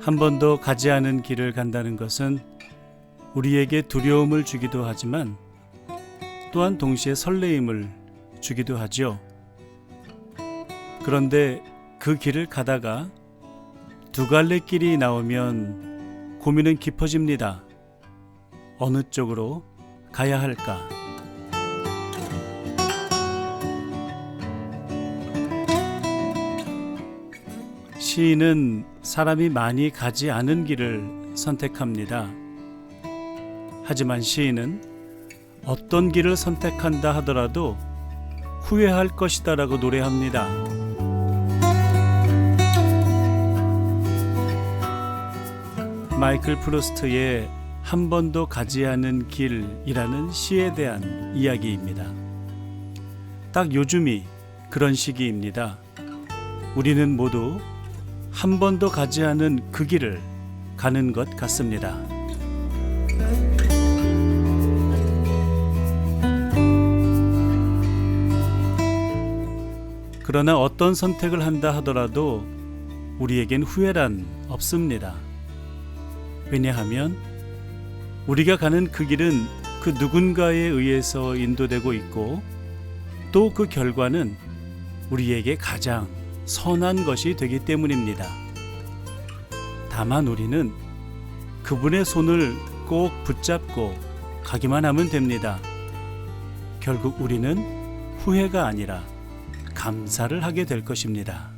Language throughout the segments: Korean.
한 번도 가지 않은 길을 간다는 것은 우리에게 두려움을 주기도 하지만 또한 동시에 설레임을 주기도 하죠. 그런데 그 길을 가다가 두 갈래 길이 나오면 고민은 깊어집니다. 어느 쪽으로 가야 할까? 시인은 사람이 많이 가지 않은 길을 선택합니다. 하지만 시인은 어떤 길을 선택한다 하더라도 후회할 것이다 라고 노래합니다. 마이클 프루스트의 한 번도 가지 않은 길이라는 시에 대한 이야기입니다. 딱 요즘이 그런 시기입니다. 우리는 모두 한 번도 가지 않은 그 길을 가는 것 같습니다. 그러나 어떤 선택을 한다 하더라도 우리에겐 후회란 없습니다. 왜냐하면 우리가 가는 그 길은 그 누군가에 의해서 인도되고 있고 또 그 결과는 우리에게 가장 선한 것이 되기 때문입니다. 다만 우리는 그분의 손을 꼭 붙잡고 가기만 하면 됩니다. 결국 우리는 후회가 아니라 감사를 하게 될 것입니다.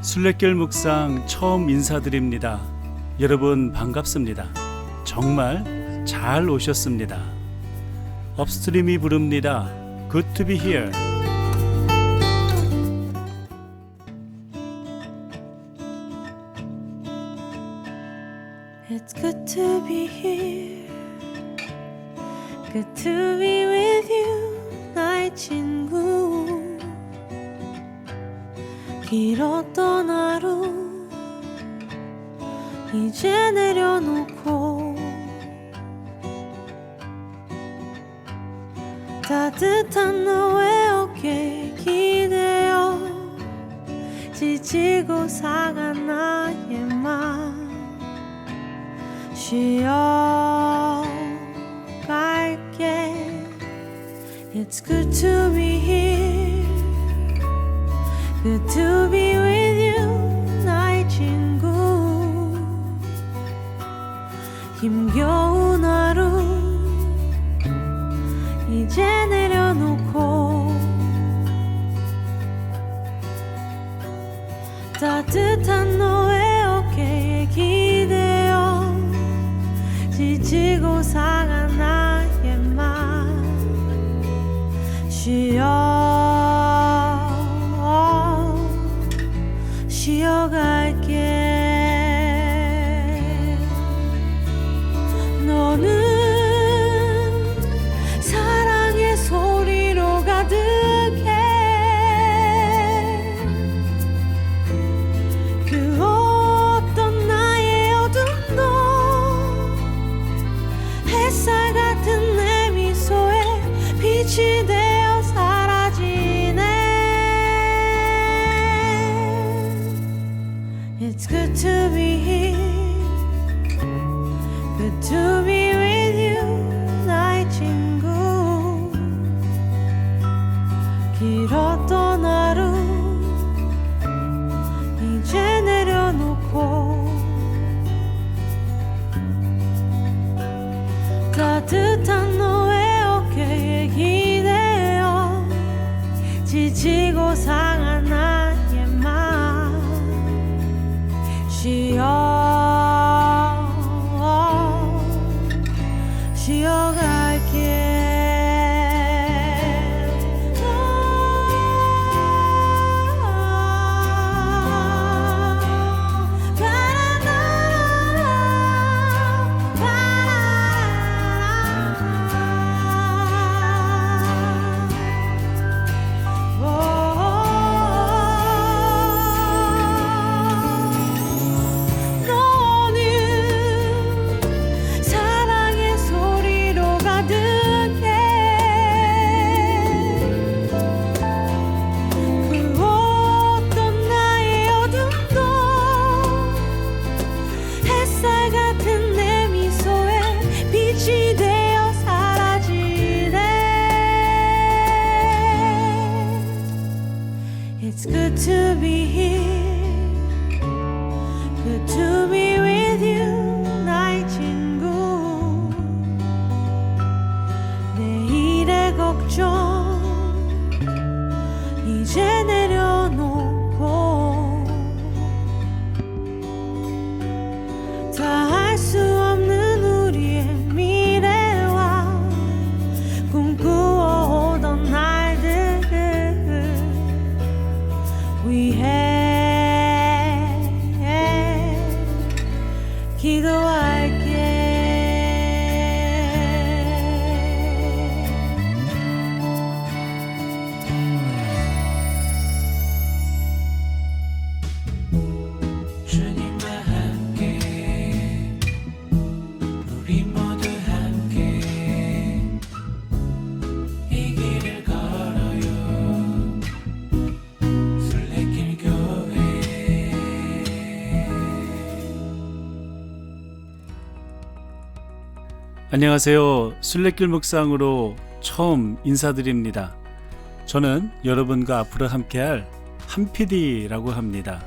순례길 묵상 처음 인사드립니다. 여러분 반갑습니다. 정말 잘 오셨습니다. 업스트림이 부릅니다. Good to be here. It's good to be here. Good to be with you, 나의 친구. 길었던 하루 이제 내려놓고 따뜻한 너의 어깨에 기대어 지치고 상한 나의 맘 쉬어갈게. It's good to be here. Good to be with you, 나의 친구. 힘겨운 하루 이제 내려놓고 따뜻한 너의 어깨에 기대어 지치고 상한 나의 맘 쉬어갈게. 너는 사랑의 소리로 가득해. 그 햇살 같은 내 미소에 빛이 되어 사라지네. It's good to be here, good to be with you, 나의 친구. 내일의 걱정 이제 내려놓고 다 알 수 없는 우리의 미래와 꿈꾸어오던 날들을 위해 기도할게. 주님과 함께 우리 모두 함께 이 길을 걸어요. 순례길 교회. 안녕하세요. 순례길 묵상으로 처음 인사드립니다. 저는 여러분과 앞으로 함께할 한PD라고 합니다.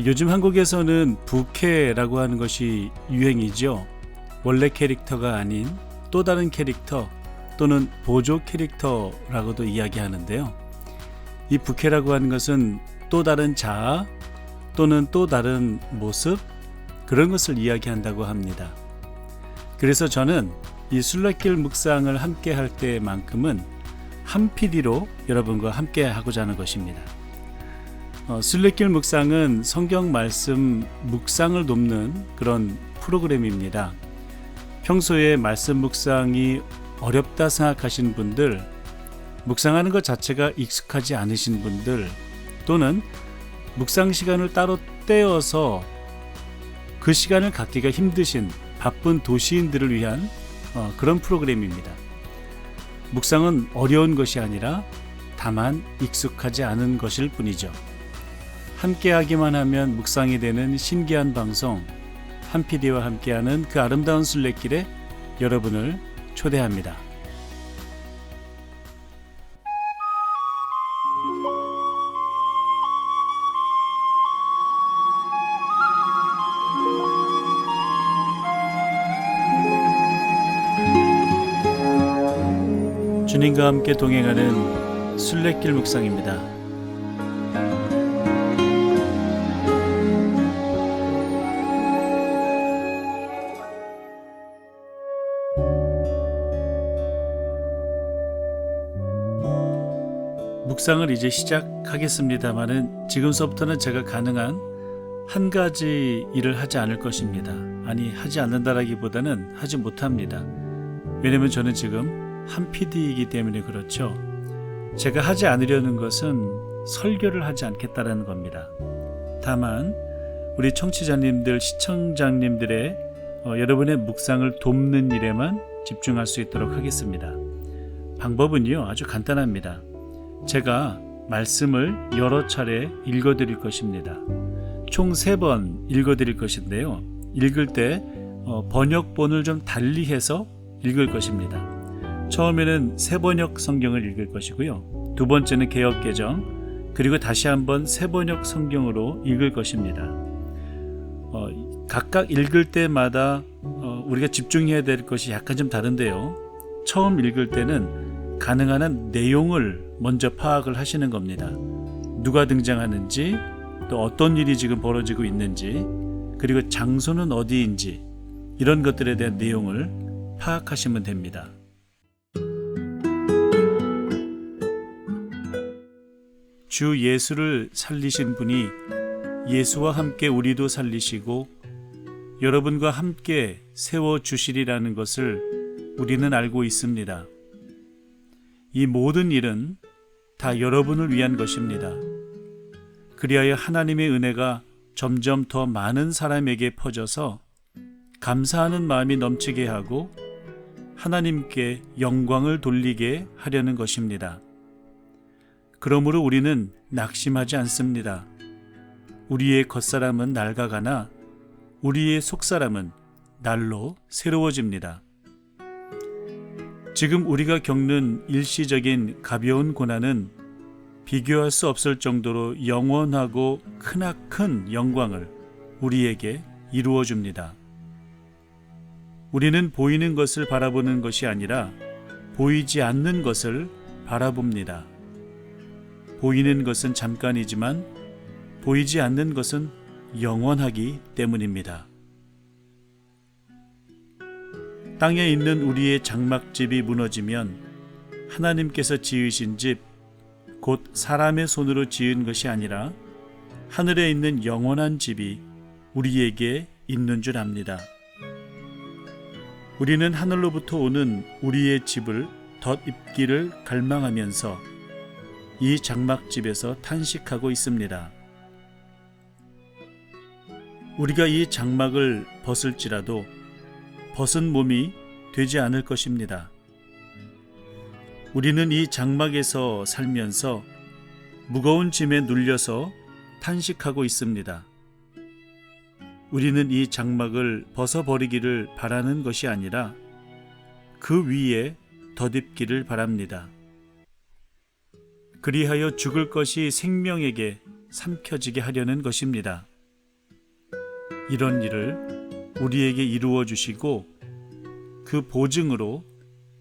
요즘 한국에서는 부캐라고 하는 것이 유행이죠. 원래 캐릭터가 아닌 또 다른 캐릭터 또는 보조 캐릭터라고도 이야기하는데요. 이 부캐라고 하는 것은 또 다른 자아 또는 또 다른 모습, 그런 것을 이야기한다고 합니다. 그래서 저는 이 순례길 묵상을 함께 할 때만큼은 한PD로 여러분과 함께 하고자 하는 것입니다. 순례길 묵상은 성경 말씀 묵상을 돕는 그런 프로그램입니다. 평소에 말씀 묵상이 어렵다 생각하시는 분들, 묵상하는 것 자체가 익숙하지 않으신 분들, 또는 묵상 시간을 따로 떼어서 그 시간을 갖기가 힘드신 바쁜 도시인들을 위한 그런 프로그램입니다. 묵상은 어려운 것이 아니라 다만 익숙하지 않은 것일 뿐이죠. 함께하기만 하면 묵상이 되는 신기한 방송, 한PD와 함께하는 그 아름다운 순례길에 여러분을 초대합니다. 주님과 함께 동행하는 순례길 묵상입니다. 묵상을 이제 시작하겠습니다마는 지금서부터는 제가 가능한 한 가지 일을 하지 않을 것입니다. 아니, 하지 않는다라기보다는 하지 못합니다. 왜냐하면 저는 지금 한PD이기 때문에 그렇죠. 제가 하지 않으려는 것은 설교를 하지 않겠다라는 겁니다. 다만 우리 청취자님들, 시청자님들의 여러분의 묵상을 돕는 일에만 집중할 수 있도록 하겠습니다. 방법은요, 아주 간단합니다. 제가 말씀을 여러 차례 읽어드릴 것입니다. 총 3번 읽어드릴 것인데요. 읽을 때 번역본을 좀 달리해서 읽을 것입니다. 처음에는 새번역 성경을 읽을 것이고요. 두 번째는 개역개정, 그리고 다시 한번 새번역 성경으로 읽을 것입니다. 각각 읽을 때마다 우리가 집중해야 될 것이 약간 좀 다른데요. 처음 읽을 때는 가능한 한 내용을 먼저 파악을 하시는 겁니다. 누가 등장하는지, 또 어떤 일이 지금 벌어지고 있는지, 그리고 장소는 어디인지, 이런 것들에 대한 내용을 파악하시면 됩니다. 주 예수를 살리신 분이 예수와 함께 우리도 살리시고 여러분과 함께 세워주시리라는 것을 우리는 알고 있습니다. 이 모든 일은 다 여러분을 위한 것입니다. 그리하여 하나님의 은혜가 점점 더 많은 사람에게 퍼져서 감사하는 마음이 넘치게 하고 하나님께 영광을 돌리게 하려는 것입니다. 그러므로 우리는 낙심하지 않습니다. 우리의 겉사람은 낡아가나 우리의 속사람은 날로 새로워집니다. 지금 우리가 겪는 일시적인 가벼운 고난은 비교할 수 없을 정도로 영원하고 크나큰 영광을 우리에게 이루어 줍니다. 우리는 보이는 것을 바라보는 것이 아니라 보이지 않는 것을 바라봅니다. 보이는 것은 잠깐이지만 보이지 않는 것은 영원하기 때문입니다. 땅에 있는 우리의 장막집이 무너지면 하나님께서 지으신 집, 곧 사람의 손으로 지은 것이 아니라 하늘에 있는 영원한 집이 우리에게 있는 줄 압니다. 우리는 하늘로부터 오는 우리의 집을 덧입기를 갈망하면서 이 장막집에서 탄식하고 있습니다. 우리가 이 장막을 벗을지라도 벗은 몸이 되지 않을 것입니다. 우리는 이 장막에서 살면서 무거운 짐에 눌려서 탄식하고 있습니다. 우리는 이 장막을 벗어버리기를 바라는 것이 아니라 그 위에 덧입기를 바랍니다. 그리하여 죽을 것이 생명에게 삼켜지게 하려는 것입니다. 이런 일을 우리에게 이루어 주시고 그 보증으로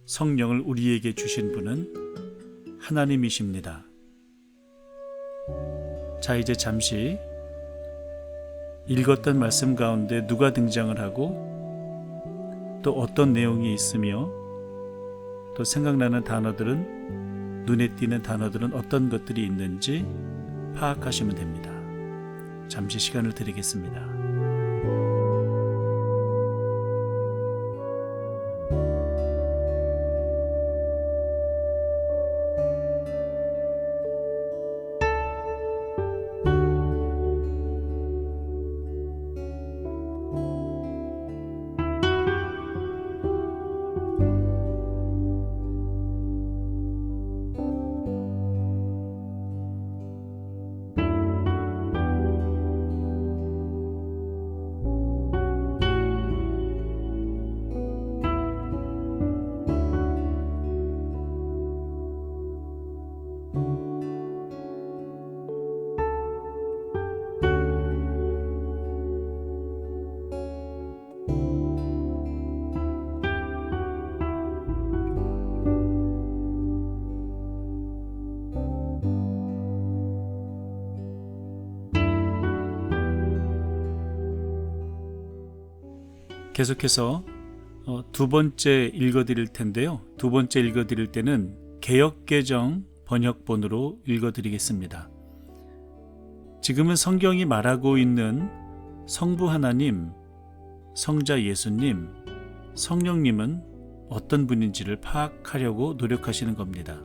성령을 우리에게 주신 분은 하나님이십니다. 자, 이제 잠시 읽었던 말씀 가운데 누가 등장을 하고 또 어떤 내용이 있으며 또 생각나는 단어들은, 눈에 띄는 단어들은 어떤 것들이 있는지 파악하시면 됩니다. 잠시 시간을 드리겠습니다. 계속해서 두 번째 읽어드릴 텐데요. 두 번째 읽어드릴 때는 개역개정 번역본으로 읽어드리겠습니다. 지금은 성경이 말하고 있는 성부 하나님, 성자 예수님, 성령님은 어떤 분인지를 파악하려고 노력하시는 겁니다.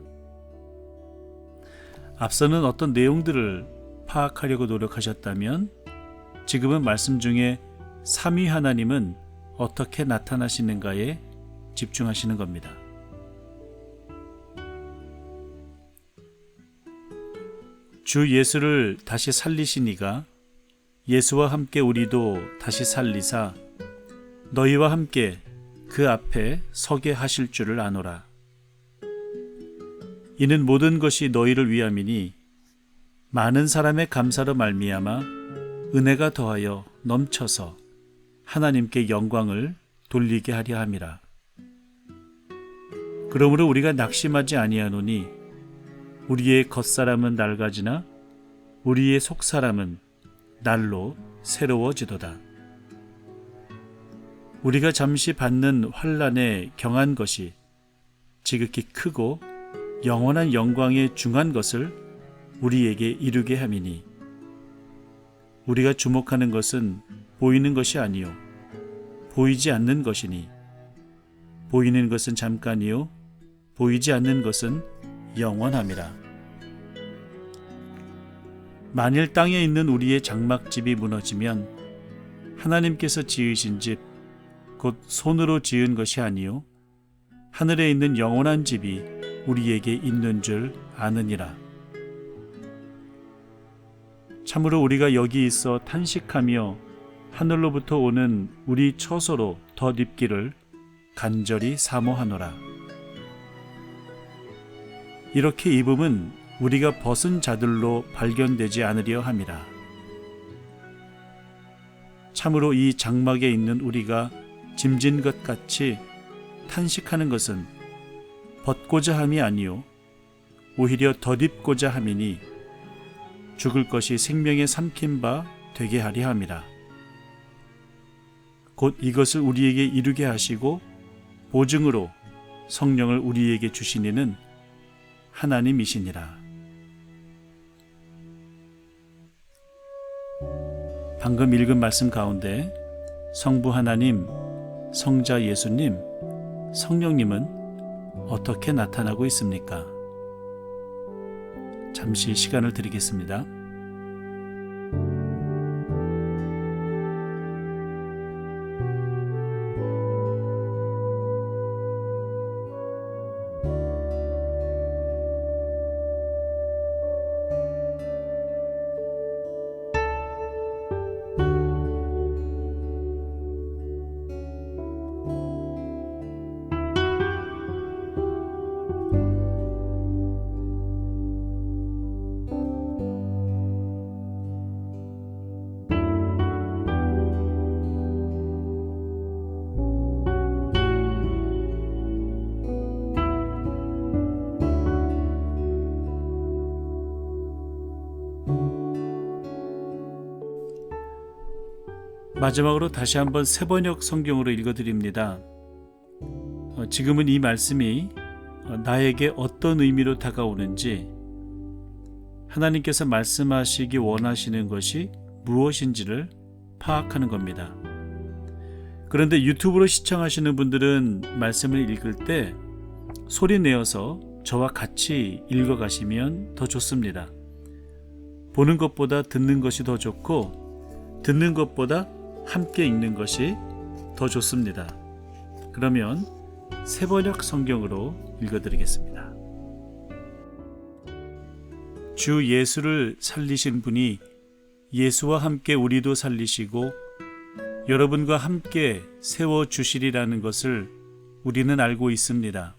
앞서는 어떤 내용들을 파악하려고 노력하셨다면 지금은 말씀 중에 삼위 하나님은 어떻게 나타나시는가에 집중하시는 겁니다. 주 예수를 다시 살리신 이가 예수와 함께 우리도 다시 살리사 너희와 함께 그 앞에 서게 하실 줄을 아노라. 이는 모든 것이 너희를 위함이니 많은 사람의 감사로 말미암아 은혜가 더하여 넘쳐서 하나님께 영광을 돌리게 하려 함이라. 그러므로 우리가 낙심하지 아니하노니 우리의 겉사람은 낡아지나 우리의 속사람은 날로 새로워지도다. 우리가 잠시 받는 환난에 경한 것이 지극히 크고 영원한 영광에 중한 것을 우리에게 이루게 함이니 우리가 주목하는 것은 보이는 것이 아니요 보이지 않는 것이니 보이는 것은 잠깐이요 보이지 않는 것은 영원함이라. 만일 땅에 있는 우리의 장막집이 무너지면 하나님께서 지으신 집, 곧 손으로 지은 것이 아니요 하늘에 있는 영원한 집이 우리에게 있는 줄 아느니라. 참으로 우리가 여기 있어 탄식하며 하늘로부터 오는 우리 처소로 덧입기를 간절히 사모하노라. 이렇게 입음은 우리가 벗은 자들로 발견되지 않으려 함이라. 참으로 이 장막에 있는 우리가 짐진 것 같이 탄식하는 것은 벗고자 함이 아니요 오히려 덧입고자 함이니 죽을 것이 생명에 삼킨 바 되게 하리 함이라. 곧 이것을 우리에게 이루게 하시고 보증으로 성령을 우리에게 주시니는 하나님이시니라. 방금 읽은 말씀 가운데 성부 하나님, 성자 예수님, 성령님은 어떻게 나타나고 있습니까? 잠시 시간을 드리겠습니다. 마지막으로 다시 한번 세번역 성경으로 읽어드립니다. 지금은 이 말씀이 나에게 어떤 의미로 다가오는지, 하나님께서 말씀하시기 원하시는 것이 무엇인지를 파악하는 겁니다. 그런데 유튜브로 시청하시는 분들은 말씀을 읽을 때 소리 내어서 저와 같이 읽어가시면 더 좋습니다. 보는 것보다 듣는 것이 더 좋고, 듣는 것보다 함께 읽는 것이 더 좋습니다. 그러면 세번역 성경으로 읽어드리겠습니다. 주 예수를 살리신 분이 예수와 함께 우리도 살리시고 여러분과 함께 세워주시리라는 것을 우리는 알고 있습니다.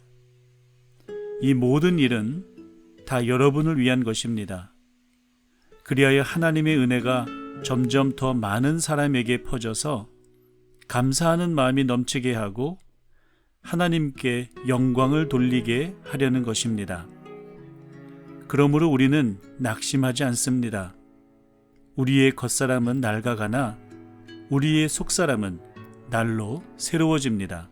이 모든 일은 다 여러분을 위한 것입니다. 그리하여 하나님의 은혜가 점점 더 많은 사람에게 퍼져서 감사하는 마음이 넘치게 하고 하나님께 영광을 돌리게 하려는 것입니다. 그러므로 우리는 낙심하지 않습니다. 우리의 겉사람은 낡아가나 우리의 속사람은 날로 새로워집니다.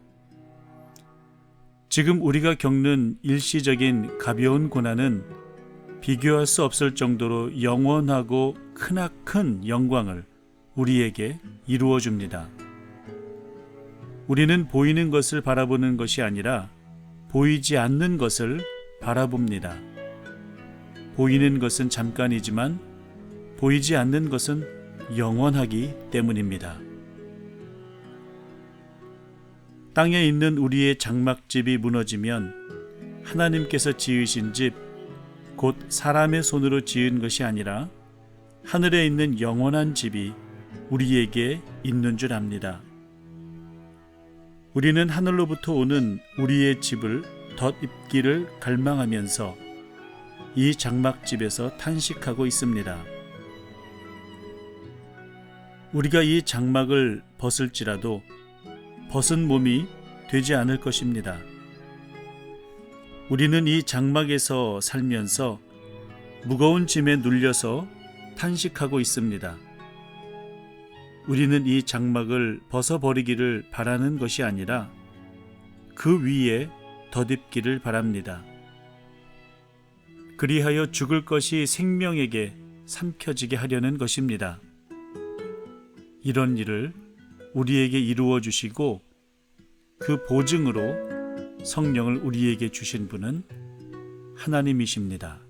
지금 우리가 겪는 일시적인 가벼운 고난은 비교할 수 없을 정도로 영원하고 크나큰 영광을 우리에게 이루어 줍니다. 우리는 보이는 것을 바라보는 것이 아니라 보이지 않는 것을 바라봅니다. 보이는 것은 잠깐이지만 보이지 않는 것은 영원하기 때문입니다. 땅에 있는 우리의 장막집이 무너지면 하나님께서 지으신 집, 곧 사람의 손으로 지은 것이 아니라 하늘에 있는 영원한 집이 우리에게 있는 줄 압니다. 우리는 하늘로부터 오는 우리의 집을 덧입기를 갈망하면서 이 장막집에서 탄식하고 있습니다. 우리가 이 장막을 벗을지라도 벗은 몸이 되지 않을 것입니다. 우리는 이 장막에서 살면서 무거운 짐에 눌려서 탄식하고 있습니다. 우리는 이 장막을 벗어버리기를 바라는 것이 아니라 그 위에 덧입기를 바랍니다. 그리하여 죽을 것이 생명에게 삼켜지게 하려는 것입니다. 이런 일을 우리에게 이루어 주시고 그 보증으로 성령을 우리에게 주신 분은 하나님이십니다.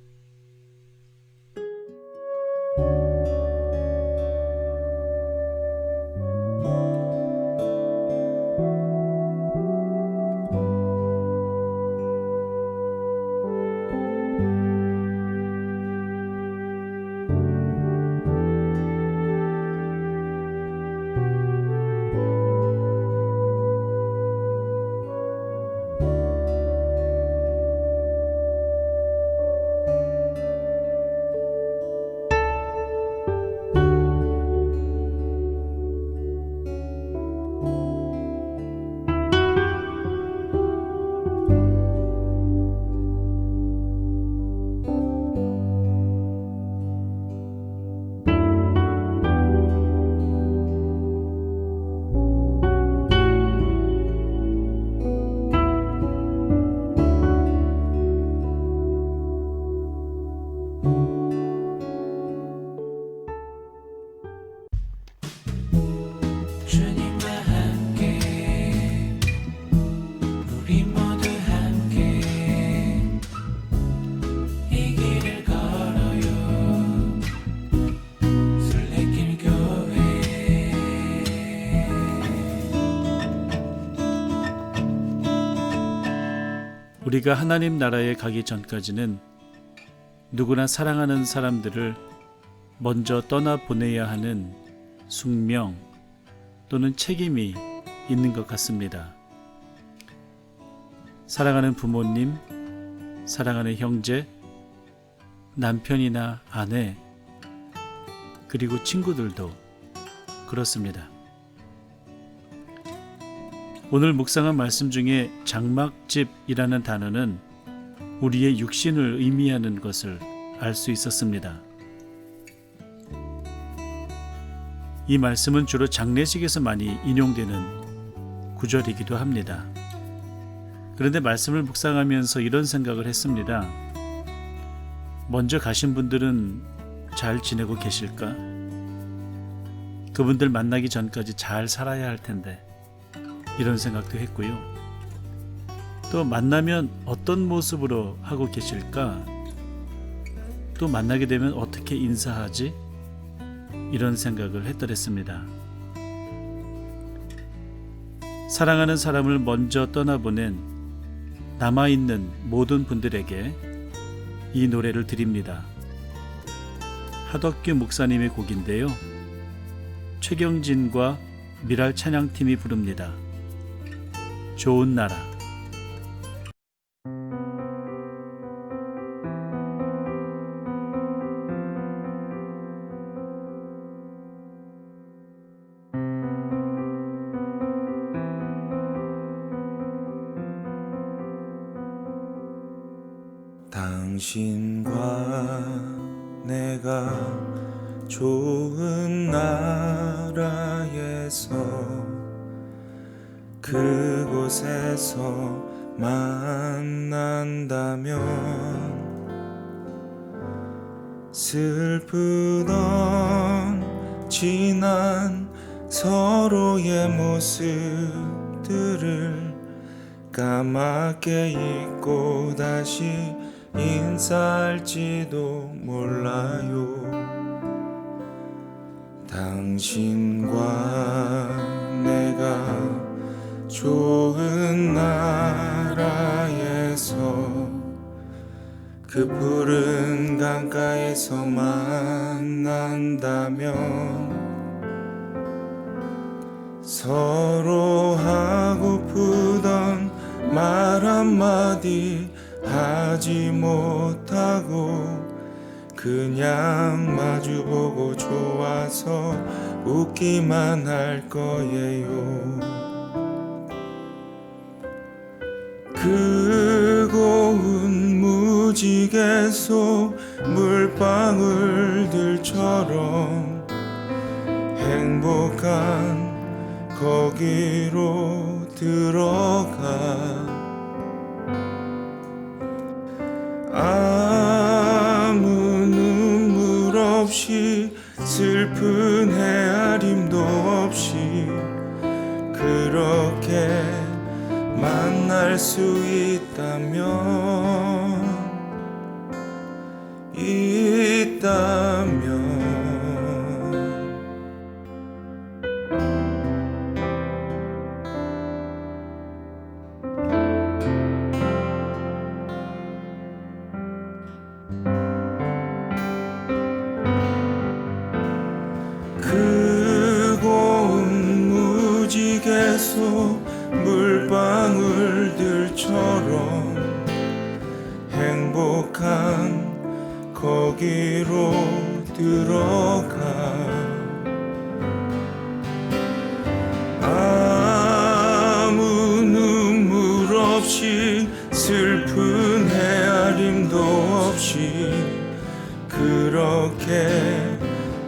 우리가 하나님 나라에 가기 전까지는 누구나 사랑하는 사람들을 먼저 떠나보내야 하는 숙명 또는 책임이 있는 것 같습니다. 사랑하는 부모님, 사랑하는 형제, 남편이나 아내, 그리고 친구들도 그렇습니다. 오늘 묵상한 말씀 중에 장막집이라는 단어는 우리의 육신을 의미하는 것을 알 수 있었습니다. 이 말씀은 주로 장례식에서 많이 인용되는 구절이기도 합니다. 그런데 말씀을 묵상하면서 이런 생각을 했습니다. 먼저 가신 분들은 잘 지내고 계실까? 그분들 만나기 전까지 잘 살아야 할 텐데 이런 생각도 했고요. 또 만나면 어떤 모습으로 하고 계실까? 또 만나게 되면 어떻게 인사하지? 이런 생각을 했더랬습니다. 사랑하는 사람을 먼저 떠나보낸 남아있는 모든 분들에게 이 노래를 드립니다. 하덕규 목사님의 곡인데요. 최경진과 미랄 찬양팀이 부릅니다. 좋은 나라. 당신과 내가 좋은 나라에서 그곳에서 만난다면 슬프던 지난 서로의 모습들을 까맣게 잊고 다시 인사할지도 몰라요. 당신과 내가 좋은 나라에서 그 푸른 강가에서 만난다면 서로 하고프던 말 한마디 하지 못하고 그냥 마주보고 좋아서 웃기만 할 거예요. 그 고운 무지개 속 물방울들처럼 행복한 거기로 들어가 아무 눈물 없이 슬픈 헤아림도 없이 그렇게 만날 수 있다면 그 고운 무지개 속 물방울들처럼 행복한 거기로 들어가 아무 눈물 없이 슬픈 헤아림도 없이 그렇게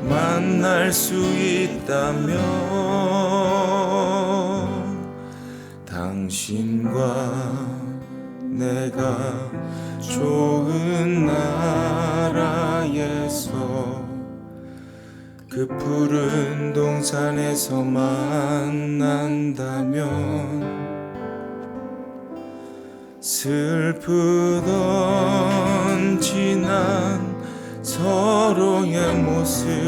만날 수 있다면 당신과 내가 좋은 나라에서 그 푸른 동산에서 만난다면 슬프던 지난 서로의 모습들을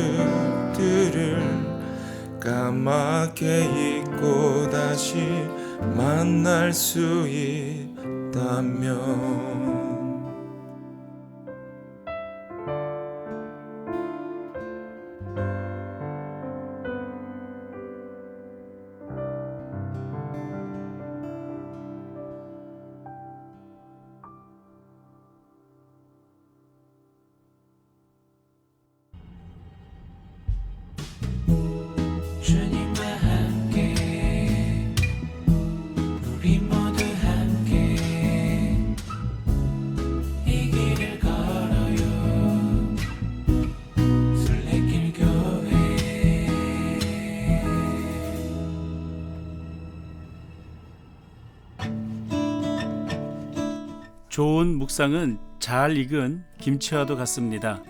까맣게 잊고 다시 만날 수 주님과 함께 우리 모두 함께 이 길을 걸어요 순례길 교회. 좋은 묵상은 잘 익은 김치와도 같습니다.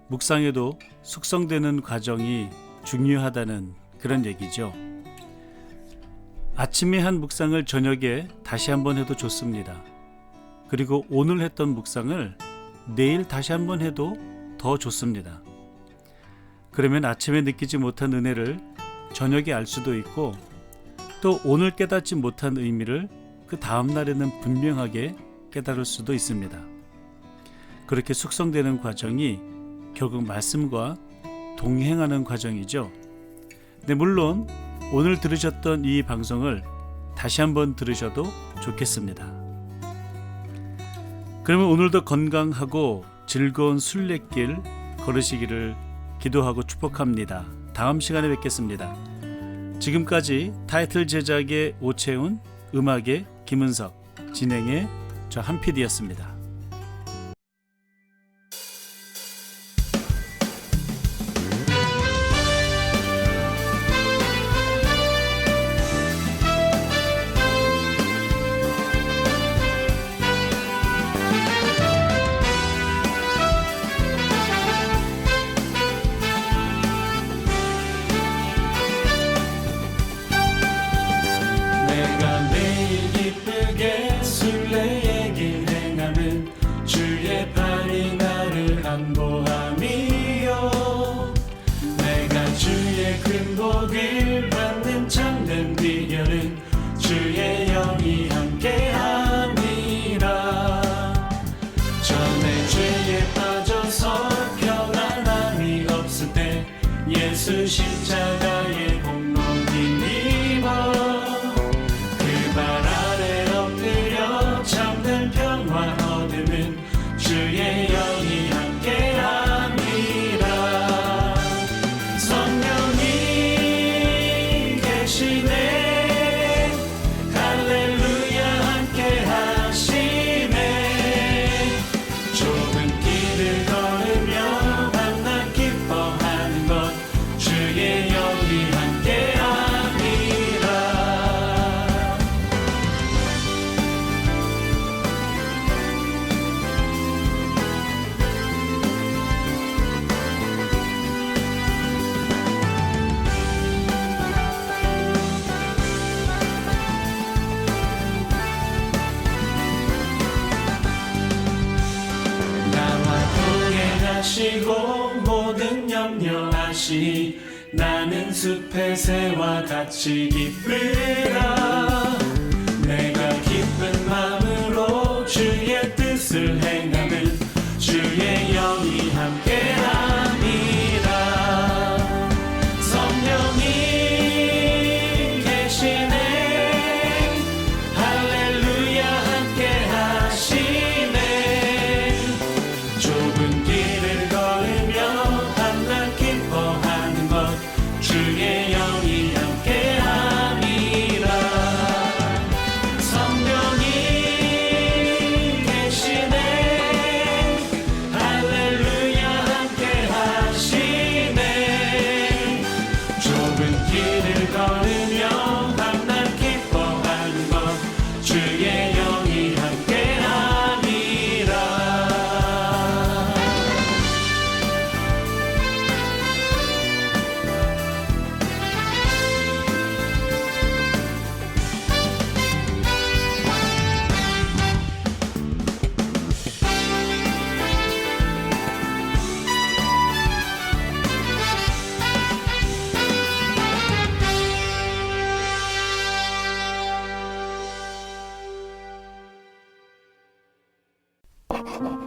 묵상에도 숙성되는 과정이 중요하다는 그런 얘기죠. 아침에 한 묵상을 저녁에 다시 한번 해도 좋습니다. 그리고 오늘 했던 묵상을 내일 다시 한번 해도 더 좋습니다. 그러면 아침에 느끼지 못한 은혜를 저녁에 알 수도 있고, 또 오늘 깨닫지 못한 의미를 그 다음 날에는 분명하게 깨달을 수도 있습니다. 그렇게 숙성되는 과정이 결국 말씀과 동행하는 과정이죠. 네, 물론 오늘 들으셨던 이 방송을 다시 한번 들으셔도 좋겠습니다. 그러면 오늘도 건강하고 즐거운 순례길 걸으시기를 기도하고 축복합니다. 다음 시간에 뵙겠습니다. 지금까지 타이틀 제작의 오채훈, 음악의 김은석, 진행의 저 한PD였습니다. 내가 매일 기쁘게 순례의 길 행하는 주의 팔이 나를 안보함이요. 내가 주의 큰 복을 받는 참된 비결은 주의 영이 함께함이라. 전에 죄에 빠져서 평안함이 없을 때 예수 십자가의 공로 힘입어 발 아래 엎드려 참된 평화 얻음은 주의 영이 함께함이라. 성령이 계시네 할렐루야 함께하시네. 좁은 길을 걸으며 만나 기뻐하는 것 주의 영이 함께함이라. 하시고 모든 염려하시 나는 숲의 새와 같이 기쁘라. 내가 기쁜 마음으로 주의 뜻을 행하는 주의 영이 함께함이라. 성령이 계시네 할렐루야 함께하시네. 좁은 길을 걸으며 밤낮 기뻐하는 것 주의 영이 함께함이라. 주